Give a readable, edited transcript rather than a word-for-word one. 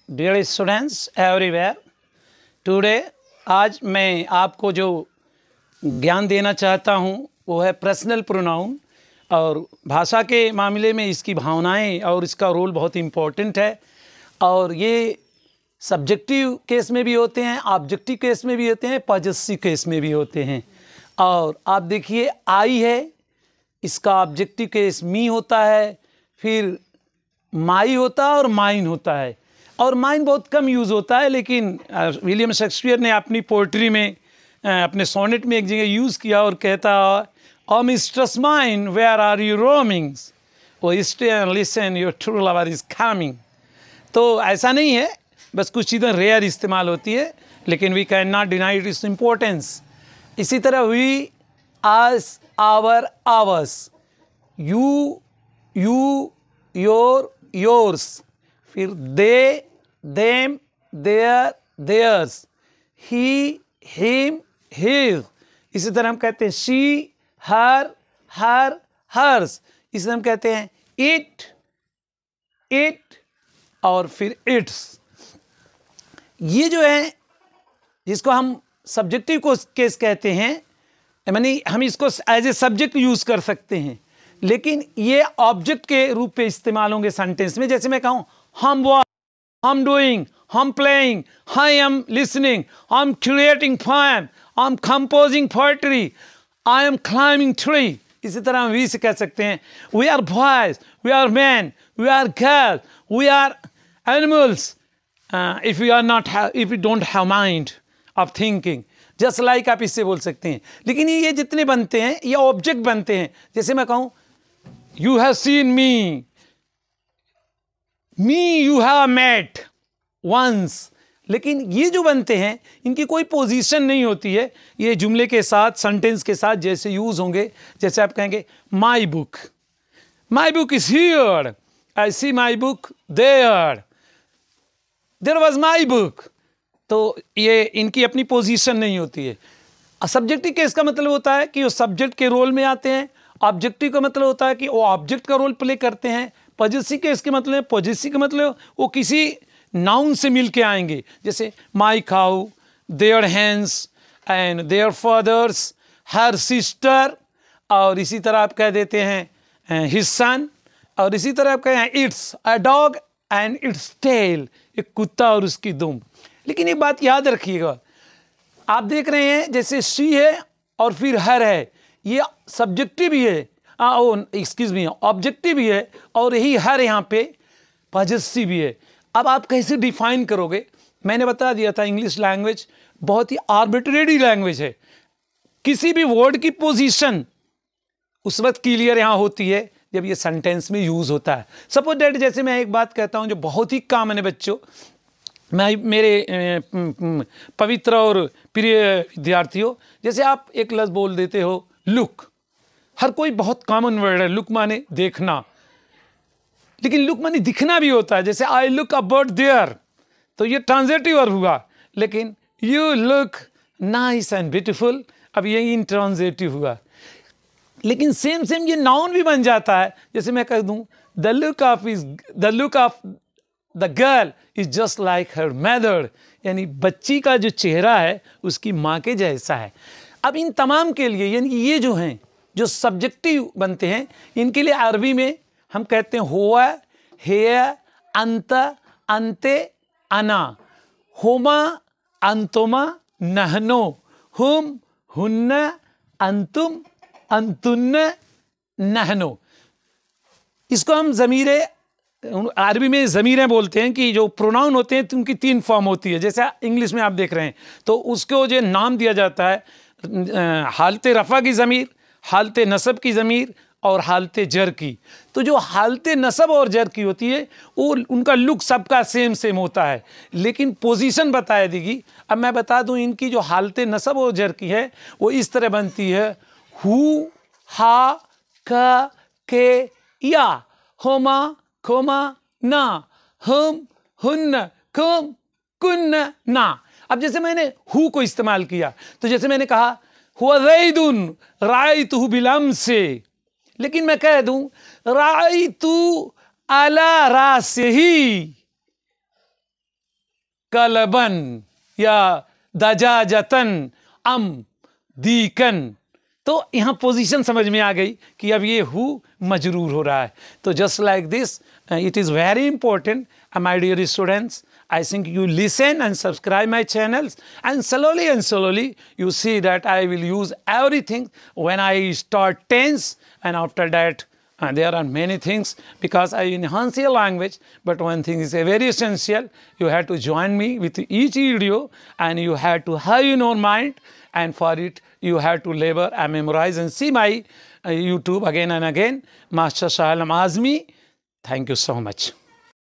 Dear students everywhere, today आज मैं आपको जो ज्ञान देना चाहता हूँ वो है पर्सनल प्रोनाउन। और भाषा के मामले में इसकी भावनाएं और इसका रोल बहुत इम्पोर्टेंट है। और ये सब्जेक्टिव केस में भी होते हैं, ऑब्जेक्टिव केस में भी होते हैं, पॉजेसिव केस में भी होते हैं। और आप देखिए आई है, इसका ऑब्जेक्टिव केस मी होता है, फिर माई होता है और माइन होता है। और माइन बहुत कम यूज़ होता है, लेकिन विलियम शेक्सपियर ने अपनी पोइट्री में अपने सोनेट में एक जगह यूज़ किया और कहता O mistress mine where are you roamings, O stay and listen your true lover is coming. तो ऐसा नहीं है, बस कुछ चीज़ें रेयर इस्तेमाल होती है, लेकिन we can not deny its importance. इसी तरह we, us, our, ours, you, your, yours, फिर they, them, their, theirs, he, him, his. इसी तरह हम कहते हैं शी, हर, हर, हर्स। इसी तरह हम कहते हैं इट, इट और फिर इट्स। ये जो है जिसको हम सब्जेक्टिव को केस कहते हैं, यानी हम इसको एज ए सब्जेक्ट यूज़ कर सकते हैं, लेकिन ये ऑब्जेक्ट के रूप में इस्तेमाल होंगे सेंटेंस में। जैसे मैं कहूँ हम वो, हम डूइंग, हम playing, I am listening, I am creating poem, I am composing poetry, I am climbing tree. इसी तरह हम वी से कह सकते हैं we are boys, we are man, we are girl, we are animals, if you don't have mind of thinking, just like आप इससे बोल सकते हैं। लेकिन ये जितने बनते हैं ये ऑब्जेक्ट बनते हैं। जैसे मैं कहूँ you have seen me, you have met once. लेकिन ये जो बनते हैं इनकी कोई पोजीशन नहीं होती है, ये जुमले के साथ, सेंटेंस के साथ जैसे यूज़ होंगे। जैसे आप कहेंगे my book is here, I see my book there, there was my book. तो ये इनकी अपनी पोजीशन नहीं होती है। सब्जेक्टिव केस का मतलब होता है कि वो सब्जेक्ट के रोल में आते हैं। ऑब्जेक्टिव का मतलब होता है कि वो ऑब्जेक्ट का रोल प्ले करते हैं। पॉजेसिव केस के मतलब, पॉजेसिव का मतलब वो किसी नाउन से मिल के आएंगे। जैसे my cow, their hands and their fathers, her sister. और इसी तरह आप कह देते हैं हिज सन। और इसी तरह आप कहें it's a dog and its tail, एक कुत्ता और उसकी दुम। लेकिन एक बात याद रखिएगा, आप देख रहे हैं जैसे शी है और फिर हर है, ये सब्जेक्टिव भी है, एक्सक्यूज मी, ऑब्जेक्टिव भी है, और यही हर यहाँ पे पॉजेसिव भी है। अब आप कैसे डिफाइन करोगे? मैंने बता दिया था इंग्लिश लैंग्वेज बहुत ही आर्बिट्रेरी लैंग्वेज है। किसी भी वर्ड की पोजीशन उस वक्त क्लियर यहाँ होती है जब ये सेंटेंस में यूज़ होता है। सपोज दैट, जैसे मैं एक बात कहता हूँ जो बहुत ही कॉमन है बच्चों, मैं मेरे पवित्र और प्रिय विद्यार्थियों, जैसे आप एक लफ्ज़ बोल देते हो लुक। हर कोई बहुत कॉमन वर्ड है, लुक माने देखना, लेकिन लुक माने दिखना भी होता है। जैसे आई लुक अबाउट देयर, तो ये ट्रांजिटिव वर्ब हुआ। लेकिन you look nice and beautiful, अब ये इंट्रांजिटिव हुआ। लेकिन सेम ये नाउन भी बन जाता है। जैसे मैं कह दूं the look of the girl is just like her mother, यानी बच्ची का जो चेहरा है उसकी माँ के जैसा है। अब इन तमाम के लिए, यानी ये जो हैं जो सब्जेक्टिव बनते हैं, इनके लिए अरबी में हम कहते हैं हुआ, हेय, अंत, अंते, अना, होमा, अंतुमा, नहनो, हुम, हुन्ना, अंतुम, अंतुन्न, नहनो। इसको हम ज़मीरे, अरबी में ज़मीरें बोलते हैं कि जो प्रोनाउन होते हैं तो उनकी 3 फॉर्म होती है। जैसे इंग्लिश में आप देख रहे हैं तो उसको जो नाम दिया जाता है हालत रफ़ा की ज़मीर, हालत नसब की ज़मीर और हालत जर की। तो जो हालत नसब और जर की होती है वो उनका लुक सबका सेम होता है, लेकिन पोजीशन बताया देगी। अब मैं बता दूं इनकी जो हालत नसब और जर की है वो इस तरह बनती है हु, हा, का, के, या, होमा, खोमा, ना, हम, हुन्न, कुम, कुन्न, ना। अब जैसे मैंने हु को इस्तेमाल किया, तो जैसे मैंने कहा हुआ ज़ैदुन रायतुहु बिलम से, लेकिन मैं कह दूं रायतु अला रासिही, कलबन या दजाजतन अम दीकन। तो यहाँ पोजीशन समझ में आ गई कि अब ये हु मजरूर हो रहा है। तो just like this it is very important my dear students, I think you listen and subscribe my channels, and slowly you see that I will use everything when I start tense, and after that there are many things because I enhance your language. But one thing is very essential, you have to join me with each video and you have to have in your mind, and for it you have to labor and memorize and see my YouTube again and again, Master Shah Alam Azmi. Thank you so much.